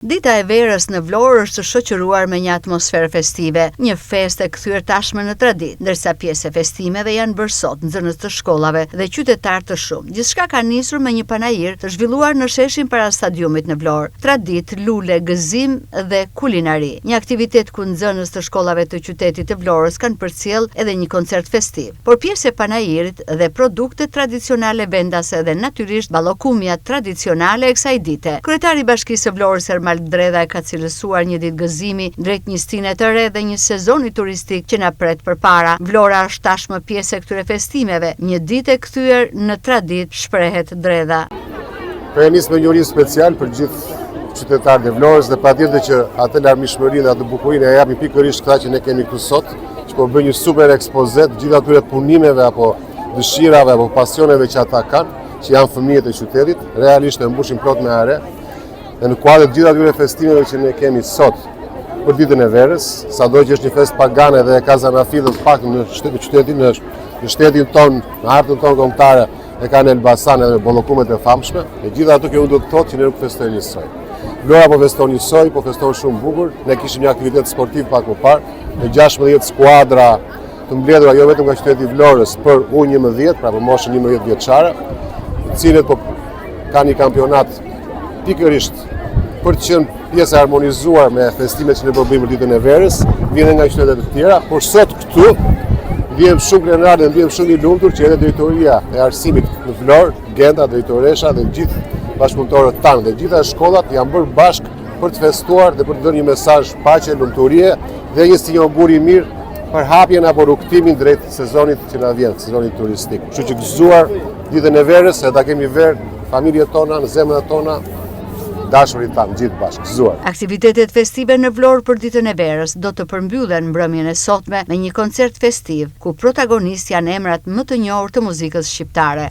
Dita e verës në Vlorë është shoqëruar me një atmosferë festive, një festë e kthyer tashmë në traditë, ndërsa pjesë e festimeve janë bërë sot nxënës të shkollave dhe qytetarë të shumë. Gjithçka ka nisur me një panajir të zhvilluar në sheshin para stadiumit në Vlorë. Traditë, lule, gëzim dhe kulinari. Një aktivitet ku nxënës të shkollave të qytetit të Vlorës kanë përcjell edhe një koncert festiv. Por pjesë e panajirit dhe produkte tradicionale vendase dhe natyrisht ballokumja tradicionale e kësaj dite. Kryetari i Bashkisë së Vlorës Dredha e ka cilësuar një ditë gëzimi drejt një stine të re dhe një sezoni turistik që na pret përpara. Vlora është tashmë pjesë e këtyre festimeve, një ditë e kthyer në traditë, shprehet Dredha. Për e nisë me një urim special për gjithë qytetarët e Vlorës dhe patjetër që atë larmishmërinë dhe atë bukurinë e japin pikërisht këta që ne kemi këtu sot, që po bëjnë një super ekspozet gjithë atyre punimeve apo dëshirave apo pasioneve që ata kanë, që janë fëmijët e qytetit, realisht e mbushin plot me are. Dhe në kuadër të gjithë atyre festimeve që ne kemi sot për ditën e verës, sado që është një fest pagane dhe e ka zanafillën pak në shtetin ton, në hartën ton kombëtare, e ka në Elbasan edhe bollokumet e famshme, e gjitha ato që unë do të thotë që ne nuk festojmë njësoj. Vlora po feston njësoj, po feston shumë bukur, ne kishim një aktivitet sportiv pak më parë, me 16 skuadra të mbledhura jo vetëm nga qyteti i Vlorës për U11, pra për moshën 11 vjeçare, të cilët po kanë një kampionat pikërisht për të qenë pjesë e harmonizuar me festimet që ne po bëjmë për ditën e verës, vjen nga qytetet të tjera, por sot këtu vjen shumë krenar dhe vjen shumë i lumtur që edhe drejtoria e arsimit në Vlorë, Genda, drejtoresha dhe gjithë bashkëpunëtorët tanë dhe gjitha shkollat janë bërë bashkë për të festuar dhe për të dhënë një mesazh paqe, lumturie dhe një sinjogur i mirë për hapjen apo rrugtimin drejt sezonit që na vjen, sezonit turistik. Kështu që gëzuar ditën e verës, se ta kemi verë familjet tona, në zemrat tona, dashurit tanë gjithë bashkë, gëzuar. Aktivitetet festive në Vlorë për ditën e verës do të përmbyllen mbrëmjen e sotme me një koncert festiv, ku protagonist janë emrat më të njohur të muzikës shqiptare.